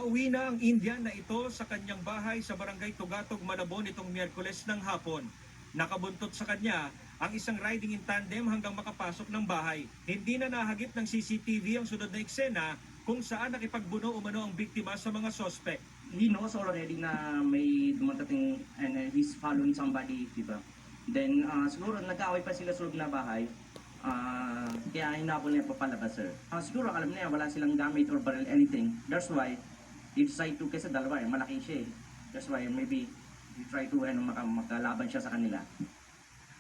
Pauwi na ang Indian na ito sa kanyang bahay sa barangay Tugatog, Malabon itong Miyerkules ng hapon. Nakabuntot sa kanya ang isang riding in tandem hanggang makapasok ng bahay. Hindi na nahagip ng CCTV ang sunod na eksena kung saan nakipagbuno umano ang biktima sa mga sospek. He knows already na may dumatating and he's following somebody, diba? Then siguro nag-aaway pa sila sa loob na bahay. Kaya hinabol niya papalabas, sir. Siguro alam niya wala silang gamit or barrel anything. That's why he decide to, kasi dalawa malaki siya. That's why maybe he try to makalaban siya sa kanila.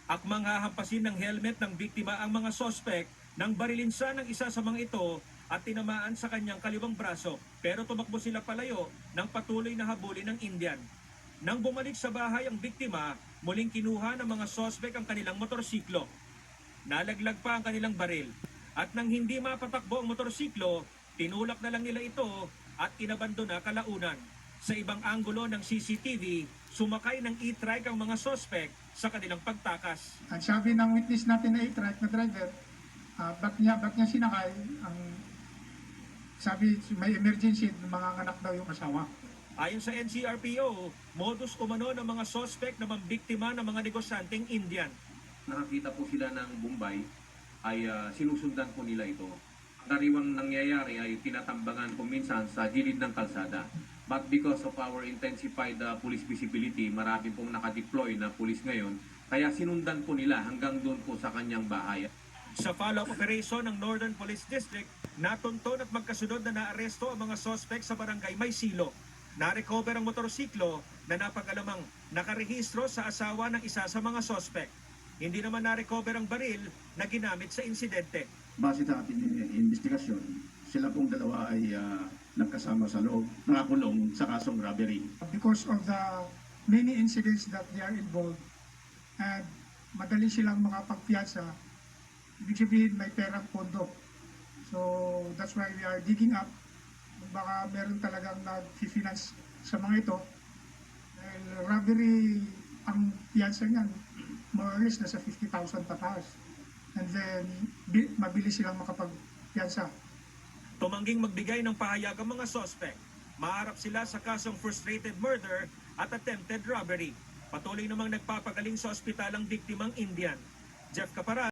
Akmang hahampasin ng helmet ng biktima ang mga sospek nang barilinsa ng isa sa mga ito at tinamaan sa kanyang kaliwang braso. Pero tumakbo sila palayo ng patuloy na habulin ng Indian. Nang bumalik sa bahay ang biktima, muling kinuha ng mga sospek ang kanilang motorsiklo. Nalaglag pa ang kanilang baril. At nang hindi mapatakbo ang motorsiklo, tinulak na lang nila ito at inabandona kalaunan. Sa ibang anggulo ng CCTV, sumakay ng e-trike ang mga sospek sa kanilang pagtakas. Ang sabi ng witness natin na e-trike na driver, ba't niya sinakay, ang sabi may emergency, mga anak daw yung asawa. Ayon sa NCRPO, modus umano ng mga sospek na mambiktima ng mga negosyanteng Indian. Nakakita po sila ng Bombay ay sinusundan po nila ito. Kariwang nangyayari ay tinatambangan po minsan sa gilid ng kalsada. But because of our intensified police visibility, marami pong nakadeploy na police ngayon, kaya sinundan po nila hanggang doon po sa kanyang bahay. Sa follow-up operation ng Northern Police District, natunton at magkasunod na naaresto ang mga sospek sa barangay Maysilo. Na-recover ang motorsiklo na napag-alamang nakarehistro sa asawa ng isa sa mga sospek. Hindi naman na-recover ang baril na ginamit sa insidente. Base sa ating investigasyon, sila pong dalawa ay nagkasama sa loob, nakakulong sa kasong robbery. Because of the many incidents that they are involved, and madali silang makapagpiyansa, ibig sabihin may perang pondo. So that's why we are digging up. Baka meron talagang nag-finance sa mga ito. Dahil robbery, ang piyansa niyan, more or less nasa 50,000 pataas. And then, mabilis silang makapagpiyansa. Tumangging magbigay ng pahayag ang mga sospek. Maharap sila sa kasong frustrated murder at attempted robbery. Patuloy namang nagpapagaling sa ospital ang biktimang Indian. Jeff Caparal.